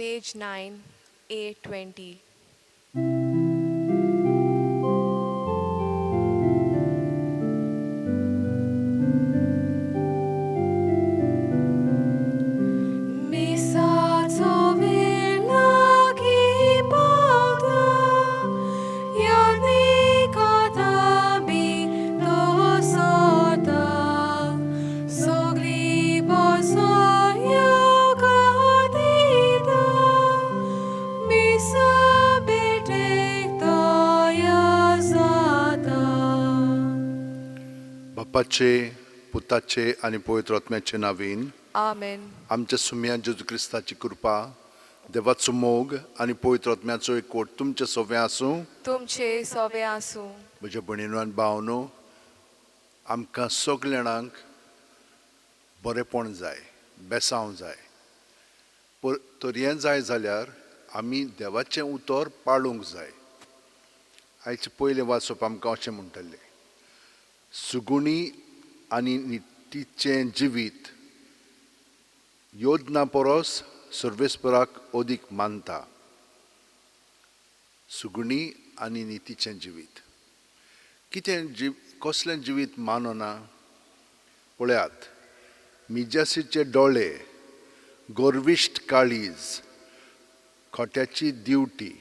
page 9, A20. Misaco wilaki pada, yani kata bi dosata, sogli bosaya kadida, misa bete toya zata. बापाचे, पुताचे आणि पवित्र आत्म्याचे नावीन Amen. आमच्या सुम्या जेजू क्रिस्ताची कृपा, देवाचो मोग आणि पवित्र आत्म्याचो एकवट तुमचे सोवे आसूं. तुमचे सोवे आसूं. म्हज्या भणीनो आनी भावनो, आमकां सगळ्यांक बरेपण जाय, बेसांव जाय. तर हें जाय जाल्यार आमी देवाचें उतर पाळूंक जाय. आयचे पयलें वाचप आमकां अशें म्हणटलें, सुगुणी आनी नितीचें जिवीत योजना परस सर्वेस्पराक अदीक मानता. सुगुणी आनी नितीचें जिवीत कितें कसलें जिवीत मानना. पळयात, मिजासीचे दोळे, गर्विश्ट काळीज, खोट्याची दिवटी,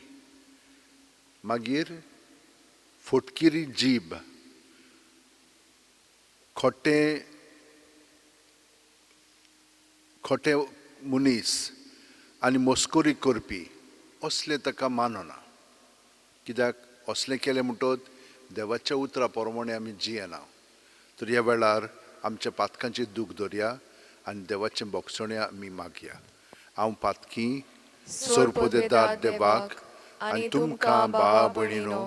मागीर फटकिरी जीब, खोटे मनीस आनी मस्कोरी करपी असले ताका मानना. कित्याक असलें केलें म्हणटच देवाच्या उतरा प्रमाणे आमी जियेना. तर ह्या वेळार आमच्या पातकांची दूख धरया आनी देवाचें बोगसणें आमी मागया. हांव पातकी सोरपोदेदार देवाक आनी तुमकां भावा भयणीनो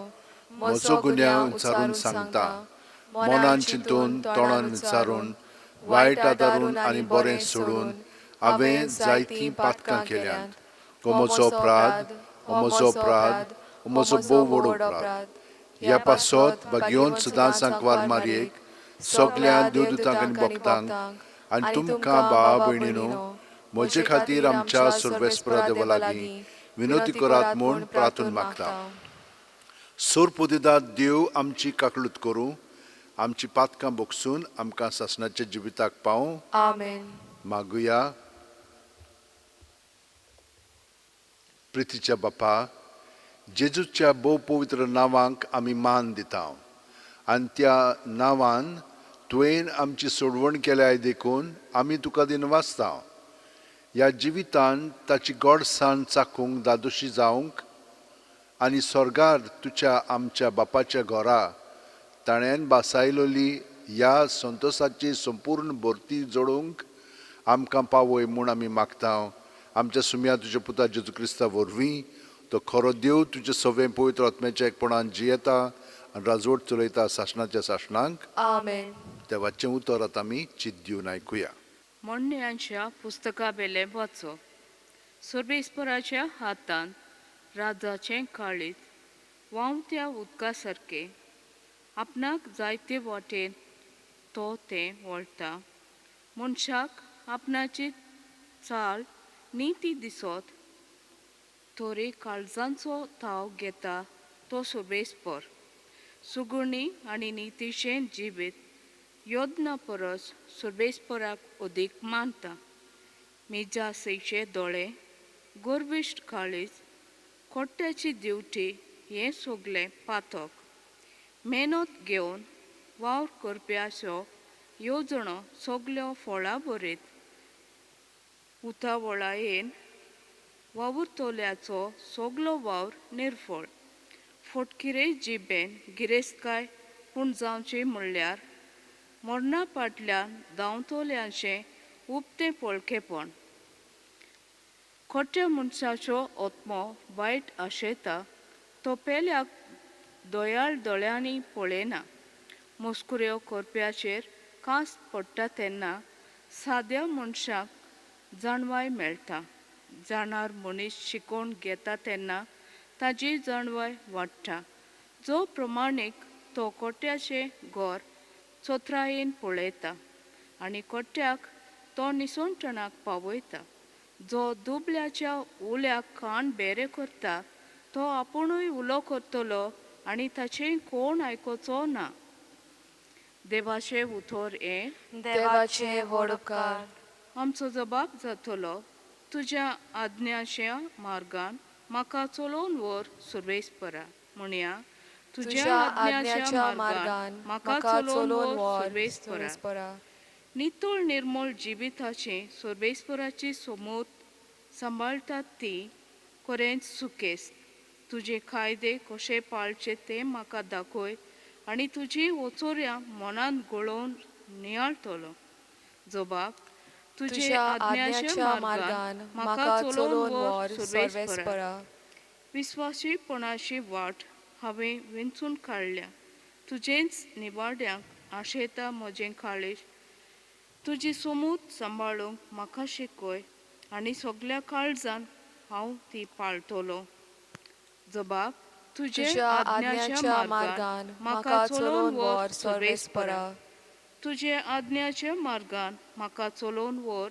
म्हजो गुन्यांव विचारून सांगता. मनान चिंतून, तोंडान विचारून, वायट आदारून आनी बरें सोडून हांवें जायतीं पातकां केल्यांत. हो म्हजो अपराध, हो म्हजो अपराध, हो म्हजो भोव व्हड अपराध. ह्या पासत घेवन सदांच सांकवार मारयेक, सगळ्या देवदूतांक आनी भक्तांक आनी तुमकां भावा भयणीनो म्हजे खातीर आमच्या सर्वेस्परा देवा लागीं विनोदी करात म्हूण प्रार्थना मागता. सोरपोदेदार देव आमची काकलूत करूं, आमची पातकां बोगसून आमकां सासणाच्या जिविताक पावूं. आमेन. मागुया. प्रितीच्या बापा, जेजूच्या भोव पवित्र नांवांक आमी मान दिता आनी त्या नांवान तुवें आमची सोडवण केल्या देखून आमी तुका दिनवासता. ह्या जिवितान ताची गोडसाण चाखूंक दादोशी जावंक आनी स्वर्गार तुच्या आमच्या बापाच्या घरा ताणें बासायलोली ह्या संतोशाची संपूर्ण भरती जोडूंक आमकां पावय म्हूण आमी मागता. आमच्या सुम्या तुज्या पुता जेजू क्रिस्ता वरवीं तो खरो देव तुजे सवें पवित्र आत्म्याच्या एकपणान जियेता आनी राजवट चलयता सासणाच्या सासणांक. आमेन. देवाचें उतर आतां आमी चित दिवन आयकुया. मोडण्यांच्या पुस्तका बेले वाचो. सर्वेस्पराच्या हातान राजाचें काळीज व्हांवत्या उदका सारकें. आपणाक जायते वाटेन तो तें वळटा. मनशाक आपणाची चाल नीती दिसत, तोरे काळजांचो ताव घेता तो सर्वेस्पर. सुगुणी आनी नितीचें जिवीत योजना परस सर्वेस्पराक अदीक मानता. मिजासेचे दोळे, गर्विश्ट काळीज, खोट्याची दिवटी हें सगळें पातक. मेहनत घेवन वावर करप्याच्यो येवजणो सगळ्यो फळां बरीत. उतावळायेन वावुरतोल्याचो सगळो वावर निर्फळ. फटकिरे जिबेन गिरेस्तकाय पूण जावची म्हणल्यार मरणा फाटल्यान धांवतोल्यांचें उबतें पळकेपण. खोट्या मनशाचो आत्मो वायट आशेता, तो पेल्याक दोयाळ दोळ्यांनी पळयना. मस्कुऱ्यो करप्याचेर कांस पडटा तेन्ना साद्या मनशाक जाणवाय मेळटा. जाणार मनीस शिकोवन घेता तेन्ना ताजी जाणवाय वाडटा. जो प्रमाणीक तो कोट्याचें घर चोत्रायेन पळयता आनी कोट्याक तो निसवणपणाक पावयता. जो दुबल्याच्या उल्याक कान बेरे करता तो आपुणूय उलो करतलो आनी ताचें कोण आयकोचो ना. देवाचे उतर हे देवाचे व्हड उपकार. आमचो जबाब जातलो, तुज्या आज्ञाच्या मार्गान म्हाका चलोवन व्हर सर्वेस्परा. म्हणया, तुज्या आज्ञाच्या मार्गान म्हाका चलोवन व्हर सर्वेस्परा. नितळ निर्मळ जिविताचे सर्वेस्पराची समोत सांबाळटात ती खरेंच सुकेस्त. तुजे कायदे कशे पाळचे ते म्हाका दाखय आनी तुजी वचोऱ्या मनान गळोवन नियाळतलो. जबाब, तुजे आज्ञाच्या मार्गान म्हाका चलोवन व्हर सर्वेस्परा. विस्वासीपणाची वाट हांवें विंचून काडल्या. तुजेंच निवाड्यांक आशेता म्हजें काळीज. तुजी समूत सांबाळूंक म्हाका शिकय आनी सगळ्या काळजान हांव ती पाळटलो. जबाब, तुज्या आज्ञाच्या मार्गान म्हाका चलोवन व्हर सर्वेस्परा. तुजे आज्ञाच्या मार्गान म्हाका चलोवन व्हर,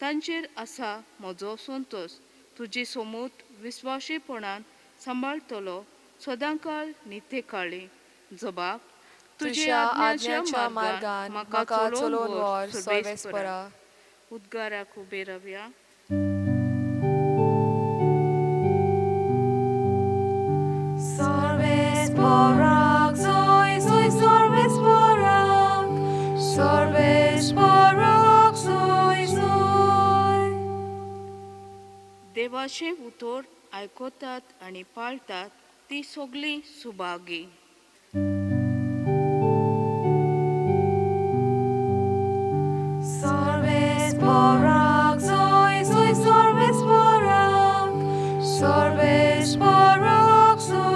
तांचेर आसा म्हजो संतोश. तुजी समूत विस्वासीपणान सांबाळतलो सदांकाळ नित्यकाळी. जबाब, तुज्या आज्ञाच्या मार्गान म्हाका चलोवन व्हर सर्वेस्परा. उद्गाराक उबे रावया. Sorvesporak, soy sorvesporak. Sorvesporak, soy. देवाचे उतर आयकतात आनी पाळतात ती सगळीं Subhagi. Sorvesporak, soy sorvesporak. Sorvesporak, soy.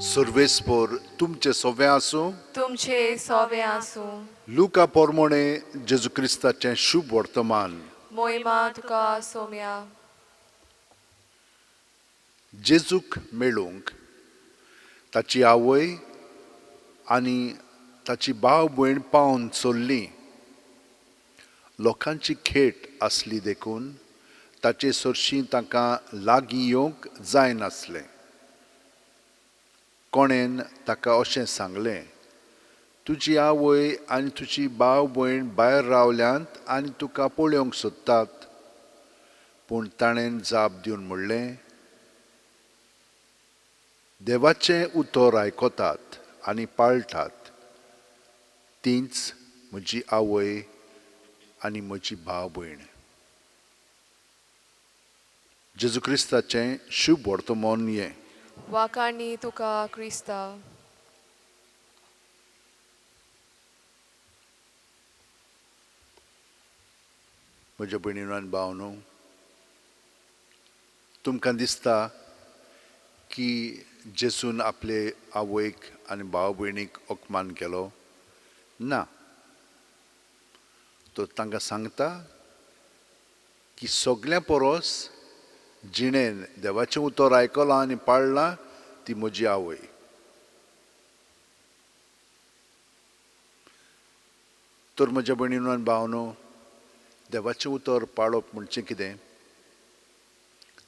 सर्वेस्पोर तुमचे सोवे आसूं. तुमचे सोवे आसूं. लुका पोरमोणे जेजू क्रिस्ताचें शुभ वर्तमान. मोहिमा तुका सोम्या. जेजूक मेळूंक ताची आवय आनी ताची भाव भयण पावन चल्लीं. लोकांची खेट आसली देखून ताचे सरशीं ताका लागीं येवंक जायनासलें. कोणेन ताका अशें सांगलें, तुजी आवय आनी तुजी भाव भयण भायर रावल्यांत आनी तुका पळोवंक सोदतात. पूण ताणें जाप दिवन म्हणलें, देवाचें उतर आयकतात आनी पाळटात तींच म्हजी आवय आनी म्हजी भाव भयण. जेजू क्रिस्ताचें शुभ वर्तमान हें. वाकाणी तुका क्रिस्ता. म्हज्या भयणीनो आनी भावनो, तुमकां दिसता की जेजून आपले आवयक आनी भाव भयणीक अपमान केलो? ना. तो तांकां सांगता की सगळ्या परस जिणेन देवाचें उतर आयकलां आनी पाळलां ती म्हजी आवय. तर म्हज्या भयणीनो आनी भावनो, देवाचें उतर पाळप म्हणचें कितें?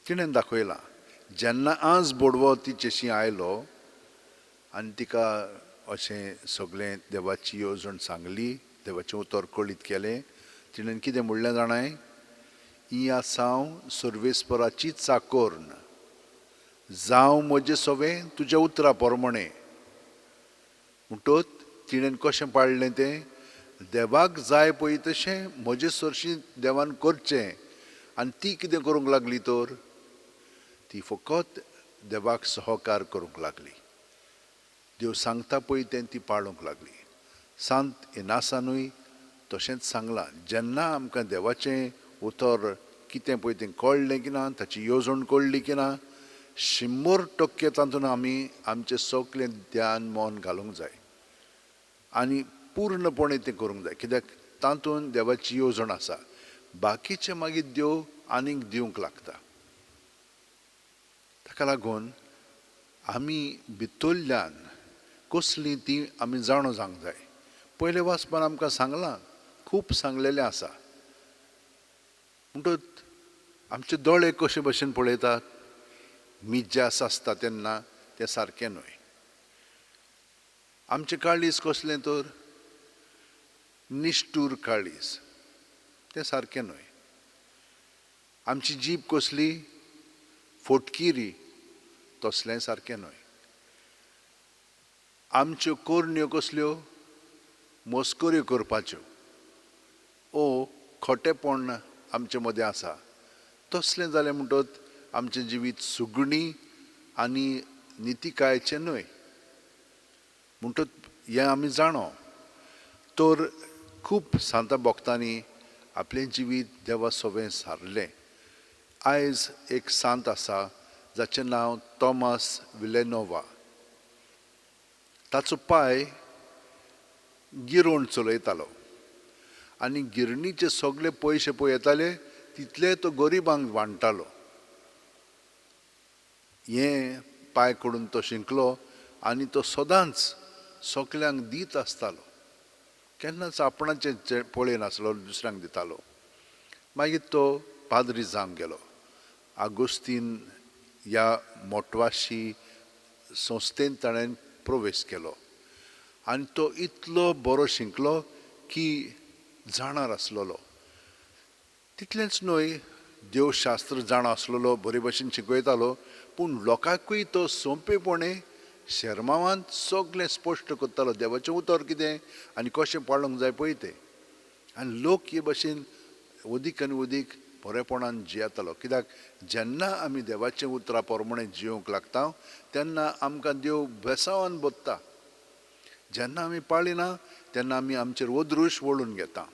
तिणें दाखयलां. जेन्ना आज बोडवो तिचेशी आयलो आनी तिका अशें सगळें देवाची येवजण सांगली, देवाचें उतर कळीत केलें, तिणें कितें म्हणलें जाणाय? ही आसांव सर्वेस्पराची चाकोर्न, जावं म्हजें सवें तुज्या उतरा पोरमोणें. म्हणटोच तिणें कशें पाळलें तें? देवाक जाय पळय तशें म्हजे सरशीं देवान करचें. आनी ती कितें करूंक लागली तर? ती फकत देवाक सहकार करूंक लागली. देव सांगता पळय तें ती पाळूंक लागली. सांत इनासानूय तशेंच सांगलां. जेन्ना आमकां देवाचें उतर कितें पळय तें कळ्ळें की ना, ताची येवजण कळ्ळी की ना, 100% तातूंत आमी आमचें सगळें ध्यान मन घालूंक जाय आनी पूर्णपणे तें करूंक जाय. कित्याक तातूंत देवाची येवजण आसा. बाकीचें मागीर देव आनीक दिवंक लागता. ताका लागून आमी भितरल्यान कसलीं ती आमी जाणो जावंक जाय. पयले वाचपान आमकां सांगलां, खूब सांगलेलें आसा. म्हणटच आमचे दोळे कशे भशेन पळयतात, मीत जे आसता तेन्ना तें सारकें न्हय. आमचें काळीज कसलें तर निश्ठूर काळीज, तें सारकें न्हय. आमची जीब कसली फोटकिरी, तसलें सारकें न्हय. आमच्यो कोरण्यो कसल्यो मस्कऱ्यो करपाच्यो, खोटेपण आमचे मदें आसा, तसलें जालें म्हणटच आमचें जिवीत सुगणी आनी नितिकायेचें न्हय. म्हणटच हें आमी जाणो तर खूब सांत भक्तांनी आपलें जिवीत देवा सोबें सारलें. आयज एक सांत आसा जाचें नांव तोमास विलेनोवा. ताचो पाय गिरोण चलयतालो आनी गिरणीचे सगळे पयशे पळय येताले तितले तो गरिबांक वांटतालो. हें पाय कडून तो शिंकलो आनी तो सदांच सगल्यांक दीत आसतालो, केन्नाच आपणाचें पळयनासलो, दुसऱ्यांक दितालो. मागीर तो पाद्री जावंक गेलो. आगोस्तीन ह्या मोटवाशी संस्थेन ताणें प्रवेश केलो आनी तो इतलो बरो शिंकलो की जाणार आसलेलो. तितलेंच न्हय, देवशास्त्र जाणा आसलेलो, बरे भशेन शिकयतालो, पूण लोकांकूय तो सोंपेपणे शर्मावान सगळें स्पश्ट करतालो, देवाचें उतर कितें आनी कशें पाळूंक जाय पळय तें. आनी लोक हे भशेन अदीक आनी अदीक बरेपणान जियेतालो. कित्याक जेन्ना आमी देवाचें उतरा प्रमाणें जियोंक लागता तेन्ना आमकां देव बेसावान बोत्ता. जेन्ना आमी पाळिना तेन्ना आमी आमचेर ओदरूश वळून घेता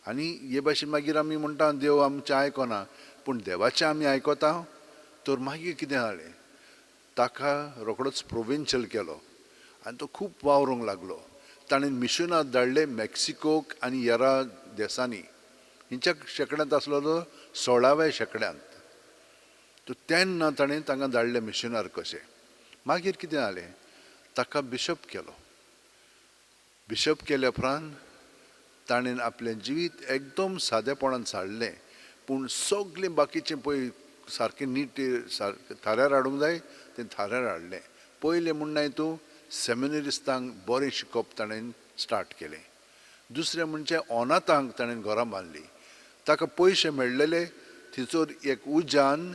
आनी हे भाशेन मागीर आमी म्हणटा देव आमचें आयकना. पूण देवाचें आमी आयकता तर मागीर कितें जालें, ताका रोखडोच प्रोविन्शियल केलो आनी तो खूब वावरूंक लागलो. ताणें मिशनां धाडले मेक्सिकोक आनी हेरा देसांनी. हिंच्या शेंकड्यांत आसलेलो 16व्या शेंकड्यांत. तो तेन्ना ताणें तांकां धाडले मिशनार कशें. मागीर कितें जालें, ताका बिशप केलो. बिशप केल्या उपरांत ताणें आपलें जिवीत एकदम सादेपणान सारलें. पूण सगळें बाकीचें पळय सारकें नीट थाऱ्यार हाडूंक जाय तें थाऱ्यार हाडलें. पयलें म्हणना हितून सेमिनरिस्तांक बरें शिकोवप ताणें स्टार्ट केलें. दुसरें म्हणजे अनाथांक ताणें घरां बांदलीं. ताका पयशे मेळ्ळेले, थंयसर एक उज्यान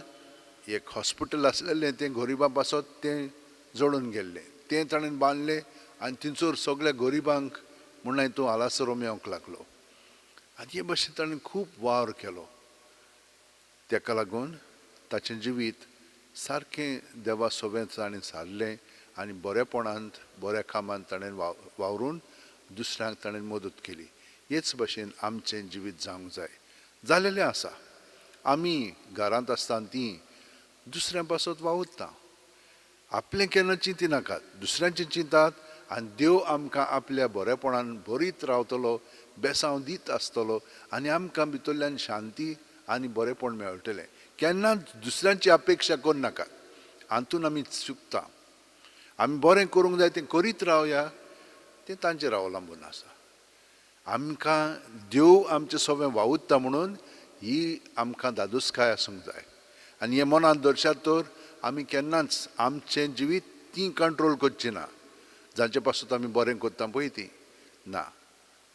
एक हॉस्पिटल आसलेलें, तें गरिबां पासत तें जोडून गेल्लें, तें ताणें बांदलें आनी थंयसर सगळ्या गरिबांक म्हणना हितून आलासरो मेळोंक लागलो. आनी हे भशेन ताणें खूब वावर केलो. तेका लागून ताचें जिवीत सारकें देवा सोबें ताणें सारलें आनी बरेपणांत बऱ्या कामांत ताणें वावरून दुसऱ्यांक ताणें मदत केली. हेच भशेन आमचें जिवीत जावंक जाय. जालेलें आसा. आमी घरांत आसतना तीं दुसऱ्यां पासत वावुरता. आपलें केन्ना चिंतिनाकात, दुसऱ्यांचें चिंतात आनी देव आमकां आपल्या बरेपणान भरीत रावतलो, बेसांव दीत आसतलो आनी आमकां भितरल्यान शांती आनी बरेपण मेळटलें. केन्ना दुसऱ्यांची अपेक्षा करनाकात, हातून आमी चुकता. आमी बरें करूंक जाय तें करीत रावया, तें तांचेर अवलंबून आसा. आमकां देव आमचे सोबें वावुरता म्हणून ही आमकां दादोसकाय आसूंक जाय. आनी हें मनांत दवरशात तर आमी केन्नाच आमचें जिवीत ती कंट्रोल करची ना, जांचे पासून आमी बरें करता पळय ती ना.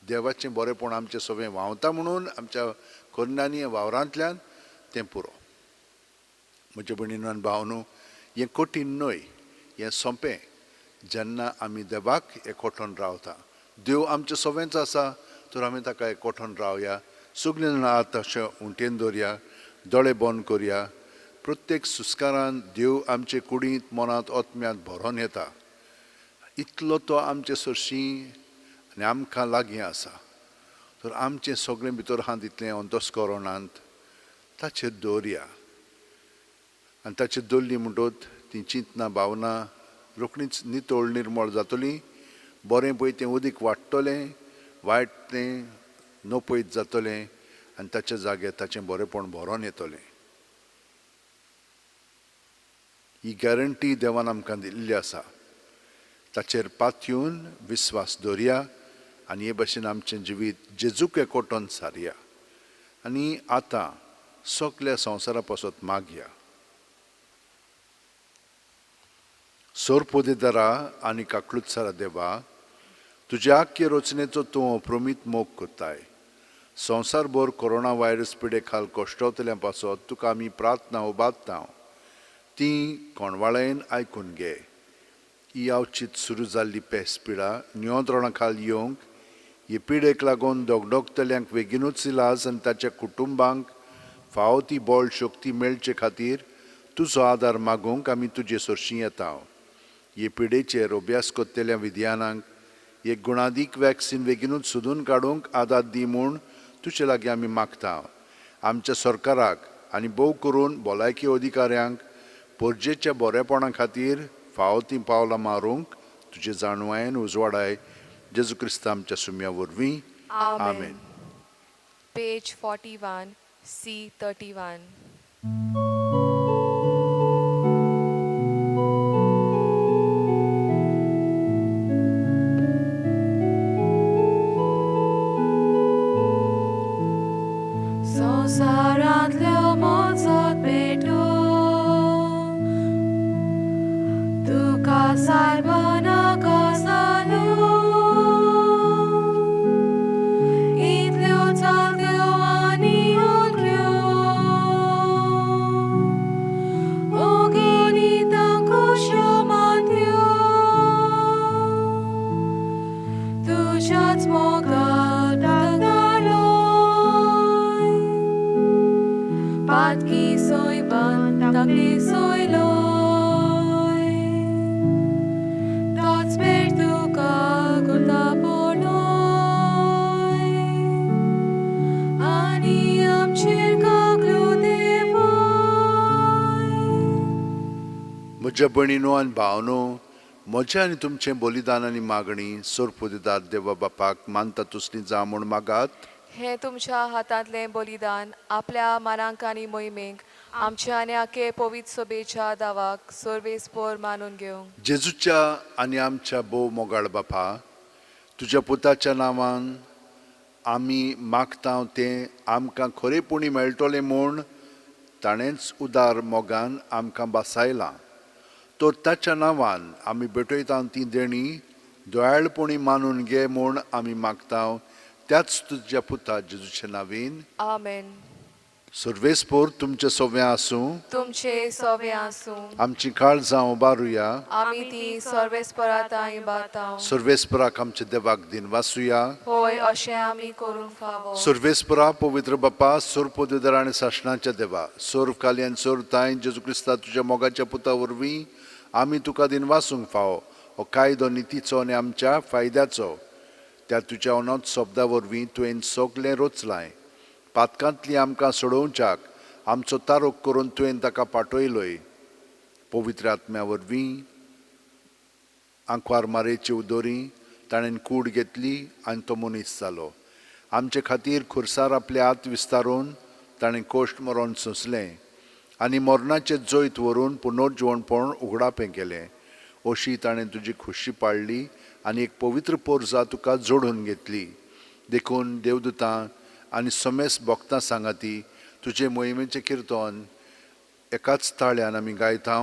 देवाचें बरेंपण आमचे सोबें व्हांवता म्हणून आमच्या कन्यांनी वावरांतल्यान तें पुरो. म्हज्या भयणीनो आनी भावनो, हें कठीण न्हय, हें सोंपें जेन्ना आमी देवाक एकवटून रावता. देव आमचे सोबेंच आसा तर आमी ताका एकवटून रावया. सगळीं जाणां आतां अशें उंटेन दवरया, दोळे बंद करया. प्रत्येक सुस्कारान देव आमचे कुडींत मनांत आत्म्यांत भरोन येता. इतलो तो आमचे सरशीं आनी आमकां लागीं आसा. तर आमचें सगळें भितर आहा तितलें अंतस्करणांत ताचेर दवरया. आनी ताचेर दवरली म्हणटच ती चिंतना भावना रोखडीच नितळ निर्मळ जातली. बरें पळय तें उदीक वाडटलें, वायट तें नपयत जातलें आनी ताचे जाग्यार ताचें बरेंपण भरोन येतलें. ही गॅरंटी देवान आमकां दिल्ली आसा. ताचेर पातयेवन विस्वास दवरया आनी हे भशेन आमचें जिवीत जेजूक एकवटून सारया. आनी आतां सगल्या संवसारा पासत मागया. सोरपोदेदारा आनी काकलुत्सारा देवा, तुज्या आख्खे रचनेचो तूं अप्रमीत मोग कोत्ताय. संवसारभर कोरोना व्हायरस पिडे खाल कोश्टवतल्यां पासत तुका आमी प्रार्थना उबारता. ती कोणवाळेन आयकून घे. ही अवचित सुरू जाल्ली पेस पिडा नियंत्रणा खाल येवंक, हे पिडेक लागून दोगदोगतल्यांक बेगीनूच इलाज आनी ताच्या कुटुंबांक फावो ती बळ शक्ती मेळचे खातीर तुजो आदार मागूंक आमी तुजे सरशीं येता. हे पिडेचेर अभ्यास कोत्तेल्या विद्यानांक एक गुणादीक वॅक्सीन बेगीनूच सोदून काडूंक आदार दी म्हूण तुजे लागीं आमी मागता. आमच्या सरकाराक आनी भोव करून भलायकी अधिकाऱ्यांक परजेच्या बरेपणा खातीर फावो तीं पावलां मारूंक तुजे जाणवायेन उजवाडाय. जेजू क्रिस्त आमच्या सुम्या वरवीं. आमेन. Page 41, C 31. संसारांतल्यो मोजत भेटून तुका सारपणा कसालो इतल्यो चालत्यो आनी ओळख्यो ओगेनी तांकुश्यो मातयो तुज्याच मोगात Patki soy ban, takli soy loy. Tots per tu ka kurta poloy. Ani amchir ka gludevoy. म्हज्या भयणीनो आनी भावनो, म्हजें आनी तुमचें बलिदान आनी मागणी सोरपोदेदार देवा बापाक मानता तुसली जा म्हूण मागात. हे तुमच्या हातांतलें बलिदान आपल्या मानांक आनी मोहिमेक आमच्या आनी आखे पवित्र सभेच्या दावाक सर्वेस्पर मानून घेवंक. जेजूच्या आनी आमच्या भोव मोगाळ बापा, तुज्या पुताच्या नांवान आमी मागता तें आमकां खरेपणी मेळटलें म्हूण ताणेंच उदार मोगान आमकां बासायलां. तर ताच्या नांवान आमी भेटयता ती देणी दोळाळपणी मानून घे म्हूण आमी मागता. त्याच तुज्या पुता जेजूच्या नांवेन. आमेन. सर्वेस्पर तुमचे सोवें आसूं. तुमचे सोवें आसूं. आमची काळजां उबारुया. आमी ती सर्वेस्परातां इबारतां. सर्वेस्पराक आमच्या देवाक दिन वासुया. होय, अशें आमी करूंक फावो. सर्वेस्परा पवित्र बापा, सोरपोदेदार आनी सासणाच्या देवा, सोर काली आनी सोर ताय जेजू क्रिस्ता तुज्या मोगाच्या पुता वरवीं आमी तुका दिन वासूंक फावो. हो कायदो नितीचो आनी आमच्या फायद्याचो त्या तुज्या अनंत शब्दा वरवीं तुवें सगलें रचलाय. पातकांतली आमकां सोडोवच्याक आमचो तारोक करून तुवें ताका पाठयलोय. पवित्र आत्म्या वरवीं आंकवार मारेची उदोरी ताणें कूड घेतली आनी तो मनीस जालो. आमचे खातीर खुर्सार आपले हात विस्तारून ताणें कोश्ट मरण सोंसलें आनी मरणाचें जैत व्हरून पुनर्जीवणपण उगडापें केलें. अशी ताणें तुजी खुशी पाळली आनी एक पवित्र पोरजा तुका जोडून घेतली. देखून देवदूतां आनी समेस भक्तां सांगाती तुजे मोहिमेचें किर्तन एकाच ताळ्यान आमी गायता.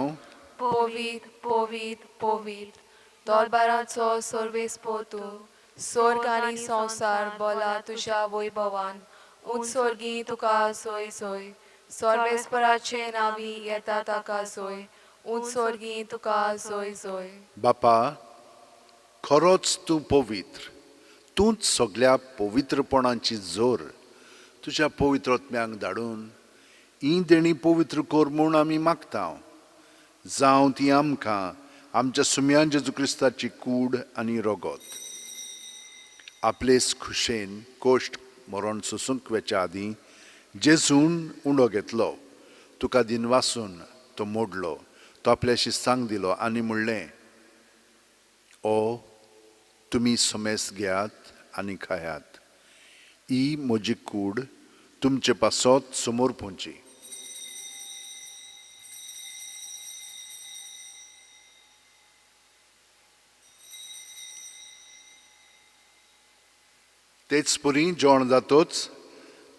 पोवीत पोवीत पोवीत दरबाराचो सर्वेस्पर तूं, स्वर्ग आनी संवसार बोला तुज्या वैभवान. उत्सर्गी तुका सोय सोय, सर्वेस्पराचे नांवी येता ताका सोय. उत्सर्गी तुका सोय सोय. बापा, खरोच तूं पवित्र. तूंच सगळ्या पवित्रपणाची जोर तुज्या पवित्र आत्म्यांक धाडून ही देणी पवित्र कर म्हूण आमी मागता. जावं ती आमकां आमच्या सुम्या जेजू क्रिस्ताची कूड आनी रगत. आपलेच खुशेन कोश्ट मरण सोंसूंक वेच्या आदीं जेजून उंडो घेतलो. तुका दिन वासून तो मोडलो. तो आपल्या शिस्तांक दिलो आनी म्हणलें, ओ तुमी समेस घेयात आनी खायात. ही म्हजी कूड तुमचे पासत समोर पोंची. तेच परी जेवण जातोच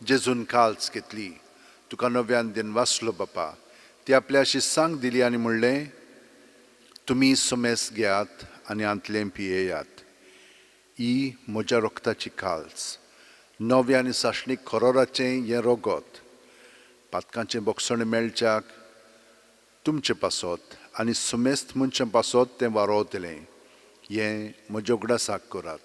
जेजून काल्स घेतली, तुका नव्यान दिनवासलो बापा. ती आपल्या शिस्सांक दिली आनी म्हणलें, तुमी सुमेस घेयात आनी आंतलें पियेयात. ही म्हज्या रोगताची काल्स, नव्या आनी साशणीक खरोराचें हें रोगत. पातकांचें बोगसण मेळच्याक तुमचें पासत आनी सुमेस्त मनशां पासत तें वारोवतलें. हें म्हज्या उगडासाक करात.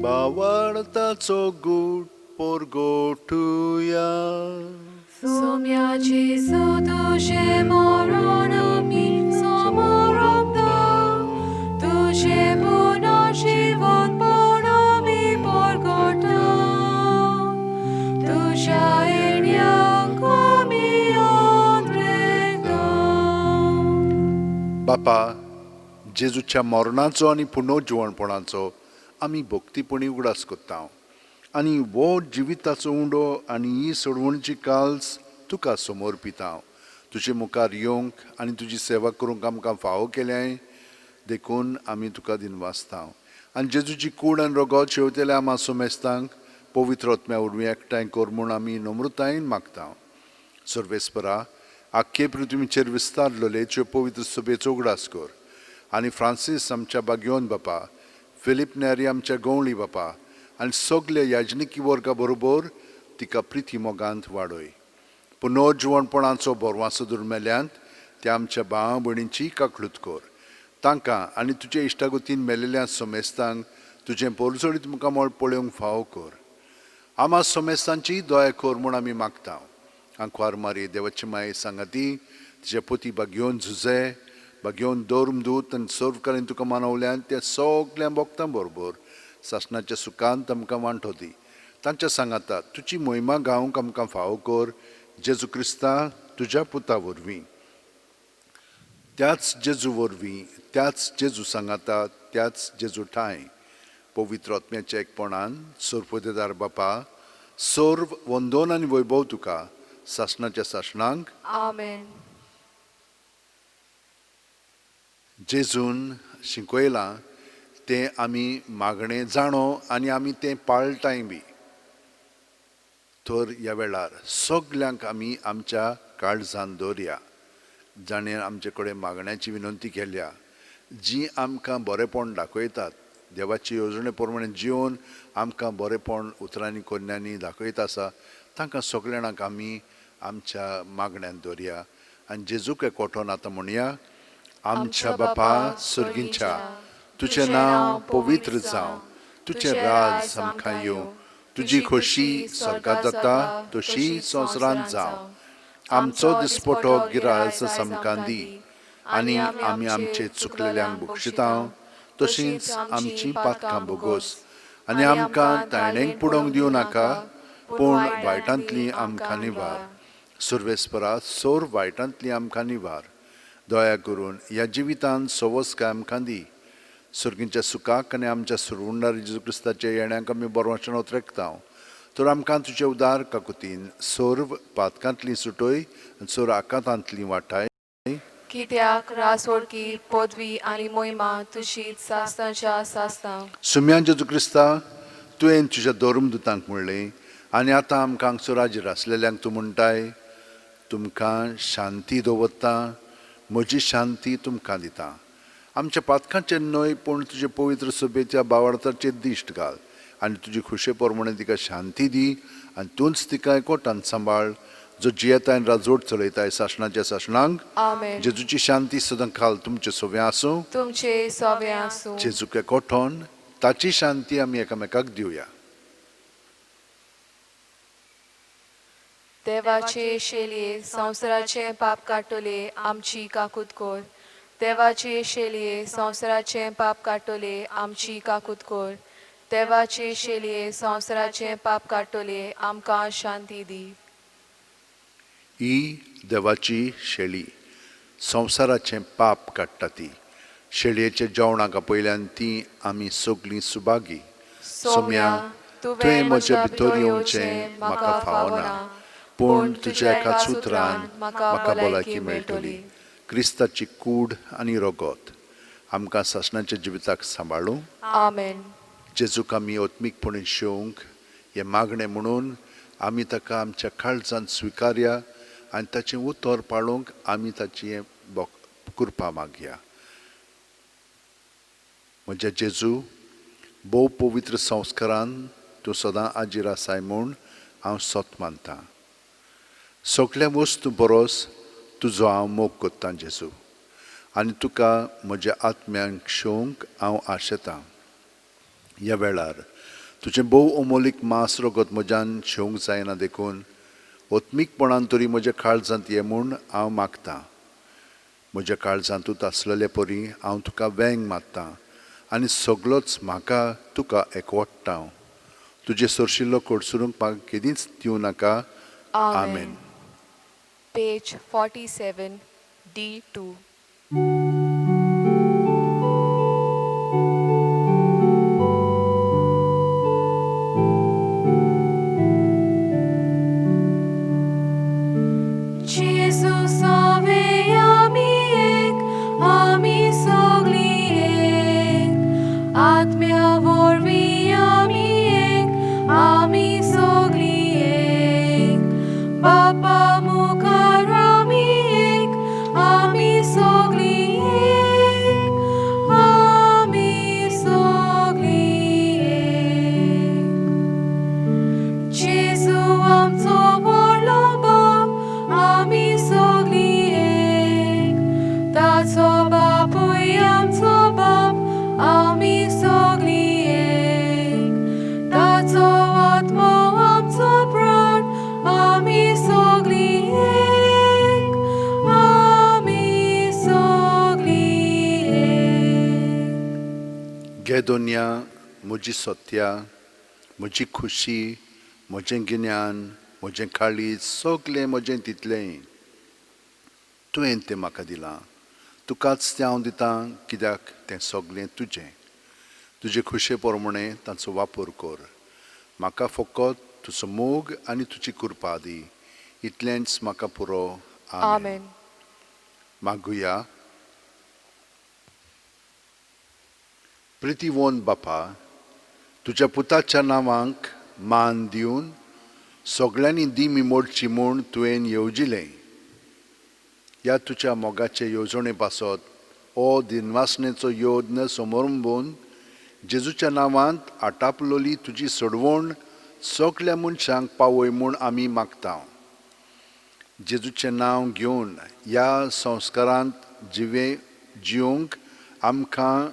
बावार्ताचो गूट पोरगोटुया. Sumia Jesu tuže moronomi samorokta, tuže puno život ponovi porgota, tuža enyankomi odrekta. बापा, जेजूच्या मरणाचो आनी पुनर्जीवणपणाचो आमी भक्तीपणी उगडास कोत्ता. आनी वो जिविताचो उंडो आनी ही सोडवणची काल्स तुका समोर पिता. तुजे मुखार येवंक आनी तुजी सेवा करूंक आमकां फावो केल्याय देखून आमी तुका दिनवासता. आनी जेजूची कूड आनी रोगत शेवतेल्या आम्हा सोमेस्तांक पवित्र आत्म्या उर्वी एकठांय कर म्हूण आमी नम्रतायेन मागता. सर्वेस्परा, आख्खे पृथ्वीचेर विस्तारलेल्यो पवित्र सभेचो उगडास कर. आनी फ्रांसीस आमच्या बागयोन बापा, फिलीप नेरी आमच्या गवळी बापा आनी सगळे याजनिकी वर्गा बरोबर तिका प्रिती मोगांत वाडय. पुनर्जीवणपणाचो बोरवासो दुर्मेल्यांत त्या आमच्या भावा भयणींची काकळूत कर. तांकां आनी तुजे इश्टागतीन मेलेल्या सोमेस्तांक तुजें पोरजोळीत मुखामळ पळोवंक फावो कर. आम्हा सोमेस्तांची दया कर म्हूण आमी मागता. आंकवार मारी देवाची माये सांगाती, तिचे पोती बागयोन झुजे, बागयोन दोरमदूत आनी सर्वकारीन तुका मानवल्यान त्या सगळ्या भक्तां बरोबर सासणाच्या सुखांत आमकां वांटो दी. तांच्या सांगाता तुजी मोहिमा गावंक आमकां फावो कर. जेजू क्रिस्ता तुज्या पुता वरवीं, त्याच जेजू वरवीं, त्याच जेजू सांगाता, त्याच जेजू ठाय पवित्र आत्म्याच्या एकपणान सोरपोतेदार बापा, सर्व वंदन आनी वैभव तुका सासणाच्या सासणांक. Amen. जेजून शिकयलां तें आमी मागणें जाणो आनी आमी तें पाळटाय बी. तर ह्या वेळार सगल्यांक आमी आमच्या काळजान दवरया. जाणें आमचे कडेन मागण्याची विनंती केल्या, जी आमकां बरेपण दाखयतात. देवाची येवजणे प्रमाणे जिवन आमकां बरेपण उतरांनी कन्यांनी दाखयत आसा, तांकां सगळ्यांक आमी आमच्या मागण्यांत दवरया. आनी जेजूक एकवटोन आतां म्हणया, आमच्या बापा सुर्गींच्या, तुजें नांव पवित्र जावं, तुजें राज आमकां येवं, तुजी खोशी स्वर्गांत जाता तशी संवसारांत जावं. आमचो दिसपटो गिरायस आमकां दी, आनी आमी आमचे चुकलेल्यांक बक्षिता तशींच आमची पातकां बोगोस. आनी आमकां तायणेक पडोवंक दिवं नाका, पूण वायटांतली आमकां निवार. सर्वेस्परा, सोर वायटांतली आमकां निवार. दया करून ह्या जिवितांत सवस्काय आमकां दी. सुर्गींच्या सुखाक आनी आमच्या सुरवणारी जेजू क्रिस्ताच्या येण्याक आमी बरोवचें उतरकता. तर आमकां तुजे उदार काकुतीन सोर्व पातकांतली सुटय आनी सोर आकांतांतली वाटाय. कित्याक रासोडकी पदवी आनी मोहिमा तुशीच सासणाच्या सासणां. सुम्यान जेजू क्रिस्ता, तुवें तुज्या दोरमदुतांक म्हणलें आनी आतां आमकां हांगसर हाजीर आसलेल्यांक तूं म्हणटाय, तुमकां शांती दवरता, म्हजी शांती तुमकां दिता. आमच्या पातकांचेर न्हय, पूण तुजे पवित्र सभेच्या बावार्थाचेर दिश्ट घाल आनी तुजी खुशे प्रमाणे तिका शांती दी. आनी तूंच तिका एकवटान सांबाळ, जो जियेताय आनी राजवट चलयताय सासणाच्या सासणांक. Amen. जेजूची शांती सदां खाल तुमचे सोबे आसूं. तुमचे सवे आसूं. जेजूक एकवटोन ताची शांती आमी एकामेकाक दिवया. देवाचे शेलये संवसाराचे पाप काटोले आमची काकूत कोर. देवाचे शेलये संवसाराचे पाप काटोले आमची काकूत कोर. देवाचे शेलये संवसाराचे पाप काटोले आमकां शांती दी. ही देवाची शेळी संवसाराचें पाप काडटा ती. शेळयेच्या जेवणाक पयल्यान ती आमी सगळीं सुभागी. सोम्या, तुवें म्हज्या भितर येवचें म्हाका फावना, पूण तुज्या एकाच उतरान म्हाका भलायकी मेळटली. क्रिस्ताची कूड आनी रगत आमकां सासणाच्या जिविताक सांबाळूं. आमेन. जेजूक आमी ओत्मीकपणी शेवंक हें मागणें म्हणून आमी ताका आमच्या काळजांत स्विकारया आनी ताचें उतर पाळूंक आमी ताची कृपा मागया. म्हज्या जेजू, भोव पवित्र संस्कारान तूं सदां आजीर आसाय म्हूण हांव सोत मानतां. सगळ्या वस्तू बरोस तुजो हांव मोग कोत्तां जेजू, आनी तुका म्हज्या आत्म्यांक शेवंक हांव आशेतां. ह्या वेळार तुजें भोव अमोलीक मांस रगत म्हज्यान शेवंक जायना देखून ओत्मीकपणान तरी म्हज्या काळजांत ये म्हूण हांव मागतां. म्हज्या काळजांतूच आसलेले परी हांव तुका वेंग मारतां आनी सगळोच म्हाका तुका एकवटटां. तुजे सरशिल्लो कोडसुरूंक म्हाका केदींच दिवं नाका. आमेन. Page 47, D2. Jesus ave ami ek, ami sogli ek, atmya vorvi ami ek, ami sogli ek, Baba mukar ami ek, ami sogli ek, ami sogli ek. Jesu amco vorlo Bab, ami sogli ek, taco babuj amco Bab, ami sogli ek, taco atmo amco brat, ami sogli ek, ami sogli ek. गेदोनिया म्हजी सत्या, म्हजी खुशी, म्हजें गिन्यान, म्हजें काळीज, सगळें म्हजें तितलें तुवें तें म्हाका दिलां. तुकाच तें हांव दितां कित्याक तें सगळें तुजें. तुजे खुशे प्रमाणें ताचो वापर कर. म्हाका फकत तुजो मोग आनी तुजी कृपा दी. इतलेंच म्हाका पुरो. Amen. मागुया. प्रितीवोन बापा, तुज्या पुताच्या नांवांक मान दिवन सगळ्यांनी दिमी मोडची म्हूण तुवें येवजिलें. ह्या तुज्या मोगाचे येवजणे पासत हो दिनवासनेचो योद्न समारंभून जेजूच्या नांवांत आटापलोली तुजी सडवण सगळ्या मनशांक पावय म्हूण आमी मागतां. जेजूचें नांव घेवन ह्या संस्कारांत जिवंक आमकां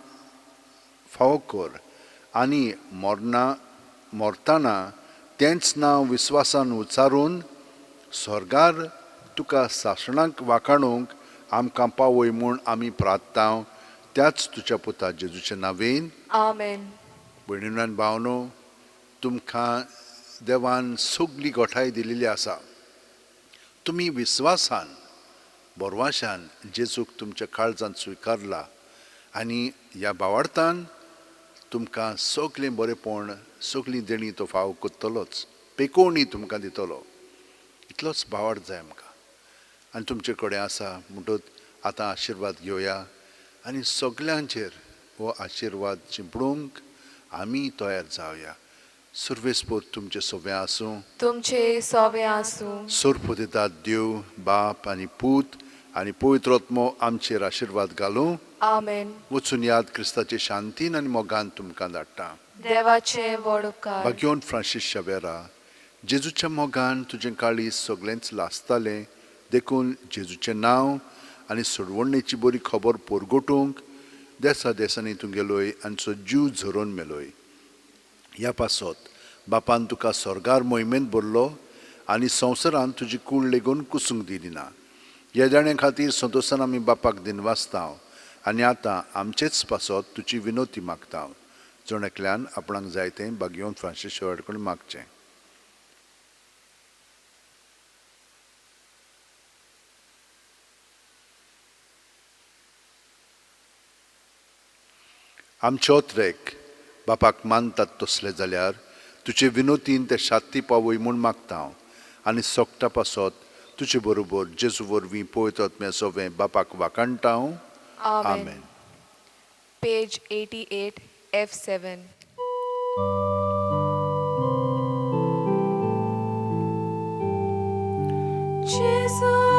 फावो कर आनी मरतना तेंच नांव विस्वासान उच्चारून स्वर्गार तुका सासणाक वाखाणूंक आमकां पावय म्हूण आमी प्रार्थतां. त्याच तुज्या पुता जेजूच्या नांवेन. Amen. भयणीनो आनी भावनो, तुमकां देवान सगळी गोठाय दिलेली आसा. तुमी विस्वासान बोरवाशान जेजूक तुमच्या काळजांत स्विकारला आनी ह्या भावार्थान तुमकां सगळें बरेंपण, सगळीं देणी तो फाव कोत्तलोच, पेकोवणी तुमकां दितलो. इतलोच भावार्थ जाय आमकां. आनी तुमचे कडेन आसा म्हणटूच आतां आशिर्वाद घेवया आनी सगळ्यांचेर हो आशिर्वाद चिंपडूंक आमी तयार जावया. सर्वेस्पोर तुमचे सगळें आसूं. तुमचे सवे आसूं. सर्प दितात देव, बाप आनी पूत आनी पवित्र आत्मो आमचेर आशिर्वाद घालूं. Amen. वचून याद क्रिस्ताचे शांतीन आनी मोगान तुमकां धाडटा. देवाचे व्हड उपकार. भाग्योन फ्रांसीस शावेरा, जेजूच्या मोगान तुजें काळीज सगळेंच लासतालें देखून जेजूचें नांव आनी सोडवणेची बरी खबर पोरगोटूंक देसा देसांनी तूं गेलोय आनी तुजो जीव झरोवन मेलोय. ह्या पासत बापान तुका स्वर्गार मोहिमेंत भरलो आनी संवसारांत तुजी कूड लेगून कुसूंक दिली ना. ह्या जाणे खातीर संतोशान आमी बापाक दिनवासता आनी आतां आमचेच पासत तुजी विनोती मागता. जोण आपणाक जाय तें भाग्योन फ्रांसीस शावेरा कडेन मागचें. आमचे ओत्रेक बापाक मानतात तसले जाल्यार तुजे विनोतीन ते शात्ती पावय म्हूण मागता. आनी सोगता पासत तुजे बरोबर जेजू वरवीं पळयतात मे सवें बापाक वाकाणटा हांव. Amen. आमेन. Page 88, F7. Jesus.